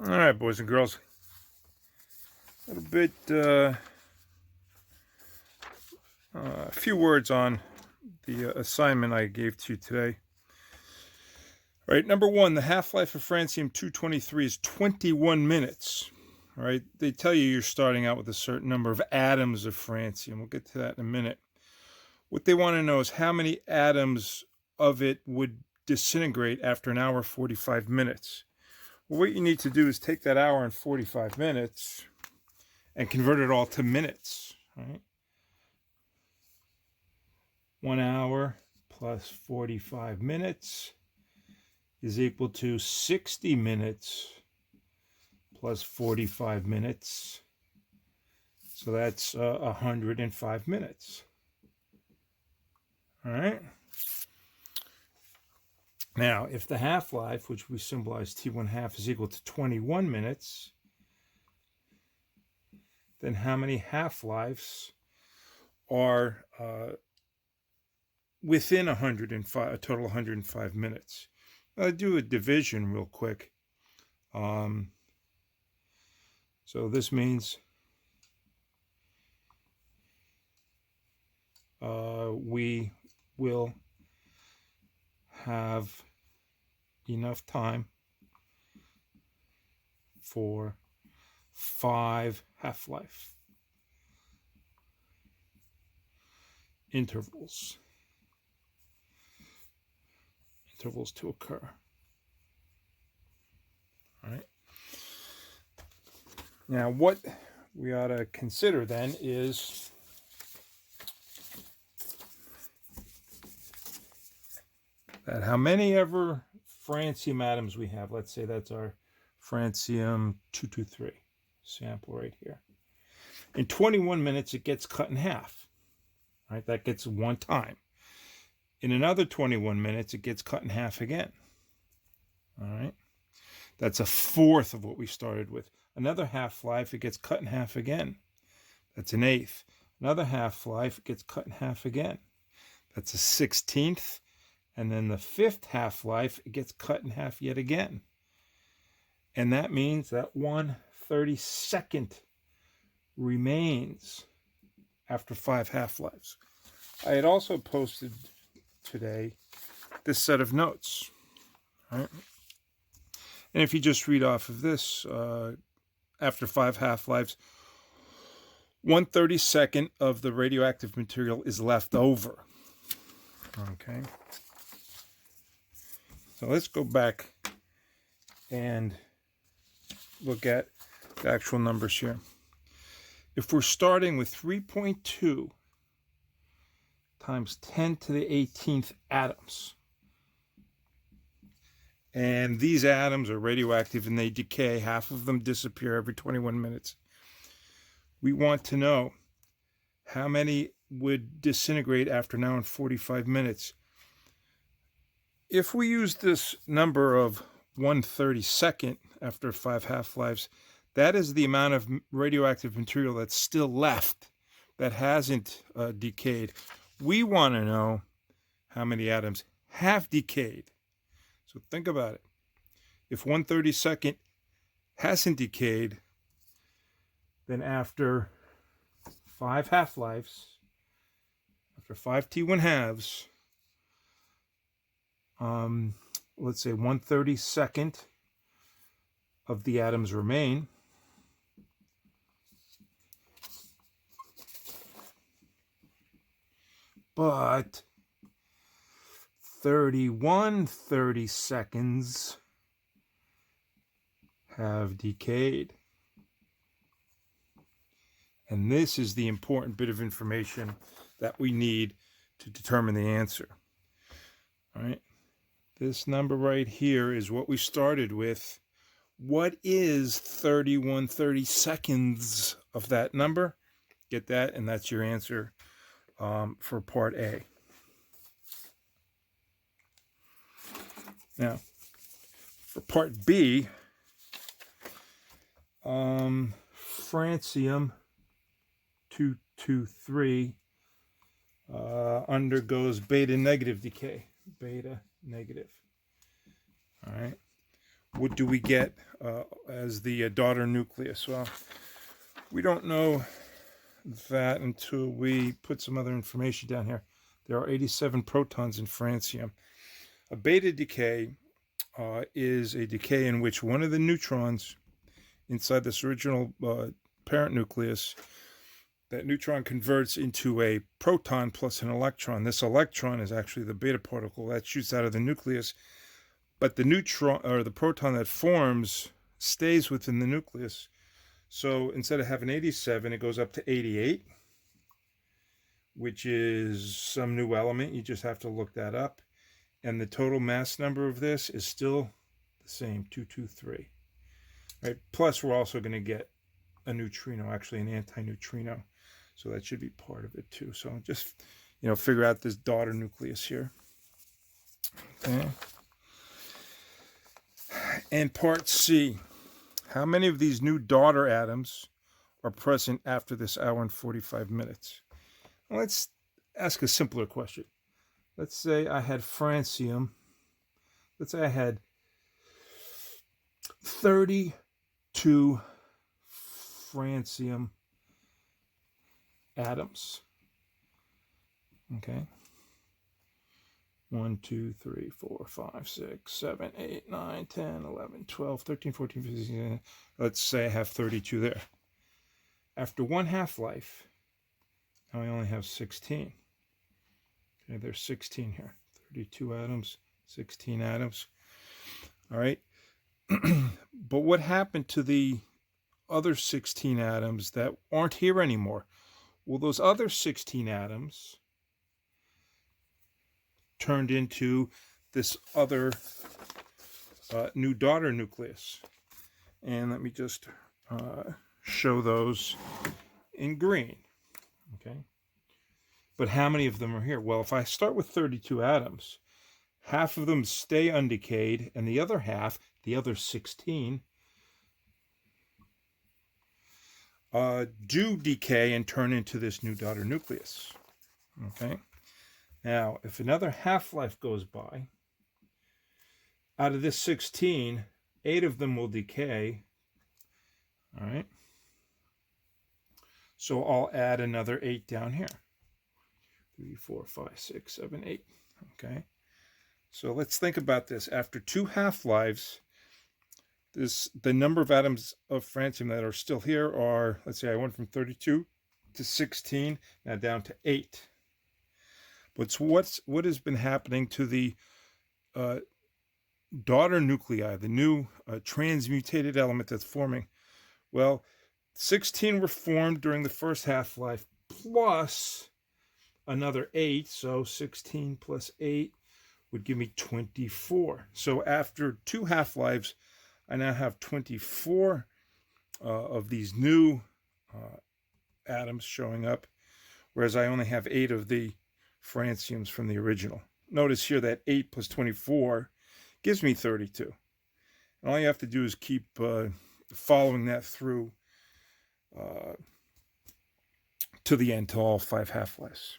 All right, boys and girls. A little bit, a few words on the assignment I gave to you today. All right, number one, the half-life of Francium 223 is 21 minutes. All right, they tell you you're starting out with a certain number of atoms of francium. We'll get to that in a minute. What they want to know is how many atoms of it would disintegrate after an hour 45 minutes. Well, what you need to do is take that hour and 45 minutes and convert it all to minutes. Right? 1 hour plus 45 minutes is equal to 60 minutes plus 45 minutes. So that's 105 minutes. All right. Now, if the half-life, which we symbolize T1 half, is equal to 21 minutes, then how many half-lives are within 105, a total 105 minutes? I'll do a division real quick. So this means we will have enough time for 5 half-life intervals to occur. All right. Now, what we ought to consider then is that how many ever francium atoms we have. Let's say that's our Francium 223 sample right here. In 21 minutes, it gets cut in half. Right? That gets one time. In another 21 minutes, it gets cut in half again. All right. That's a fourth of what we started with. Another half-life, it gets cut in half again. That's an eighth. Another half-life, it gets cut in half again. That's a 16th. And then the 5th half-life, it gets cut in half yet again. And that means that 1/32nd remains after 5 half-lives. I had also posted today this set of notes. Right? And if you just read off of this, after 5 half-lives, 1/32nd of the radioactive material is left over. Okay. So let's go back and look at the actual numbers here. If we're starting with 3.2 times 10 to the 18th atoms, and these atoms are radioactive and they decay, half of them disappear every 21 minutes, we want to know how many would disintegrate after an hour and 45 minutes. If we use this number of 1/32nd after 5 half-lives, that is the amount of radioactive material that's still left, that hasn't decayed. We want to know how many atoms have decayed. So think about it. If 1/32nd hasn't decayed, then after 5 half-lives, after 5 T1 halves, let's say 1/32nd of the atoms remain. But 31/32 have decayed. And this is the important bit of information that we need to determine the answer. All right. This number right here is what we started with. What is 31/32 of that number? Get that, and that's your answer for part A. Now, for part B, Francium 223 undergoes beta negative decay. Beta negative. All right. what do we get as the daughter nucleus? Well, we don't know that until we put some other information down here. There are 87 protons in francium. A beta decay is a decay in which one of the neutrons inside this original parent nucleus, that neutron converts into a proton plus an electron. This electron is actually the beta particle that shoots out of the nucleus, but the neutron or the proton that forms stays within the nucleus. So instead of having 87, it goes up to 88, which is some new element. You just have to look that up. And the total mass number of this is still the same, 223. Right? Plus, we're also going to get a neutrino, actually an antineutrino. So that should be part of it too. So just, figure out this daughter nucleus here. Okay. And part C. How many of these new daughter atoms are present after this hour and 45 minutes? Well, let's ask a simpler question. Let's say I had francium. Let's say I had 32 francium atoms. Okay. 1, 2, 3, 4, 5, 6, 7, 8, 9, 10, 11, 12, 13, 14, 15, 16. Let's say I have 32 there. After one half-life, now I only have 16. Okay, there's 16 here. 32 atoms, 16 atoms. All right. But what happened to the other 16 atoms that aren't here anymore? Well, those other 16 atoms turned into this other new daughter nucleus. And let me just show those in green. Okay. But how many of them are here? Well, if I start with 32 atoms, half of them stay undecayed, and the other half, the other 16, do decay and turn into this new daughter nucleus. Okay. Now, if another half-life goes by, out of this 16, 8 of them will decay. All right. So I'll add another 8 down here. 3, 4, 5, 6, 7, 8. Okay. So let's think about this. After 2 half-lives, the number of atoms of francium that are still here are, let's say I went from 32 to 16, now down to 8. But what has been happening to the daughter nuclei, the new transmutated element that's forming? Well, 16 were formed during the first half-life, plus another 8. So 16 plus 8 would give me 24. So after 2 half-lives, I now have 24 of these new atoms showing up, whereas I only have 8 of the franciums from the original. Notice here that 8 plus 24 gives me 32. And all you have to do is keep following that through to the end, to all 5 half-lives.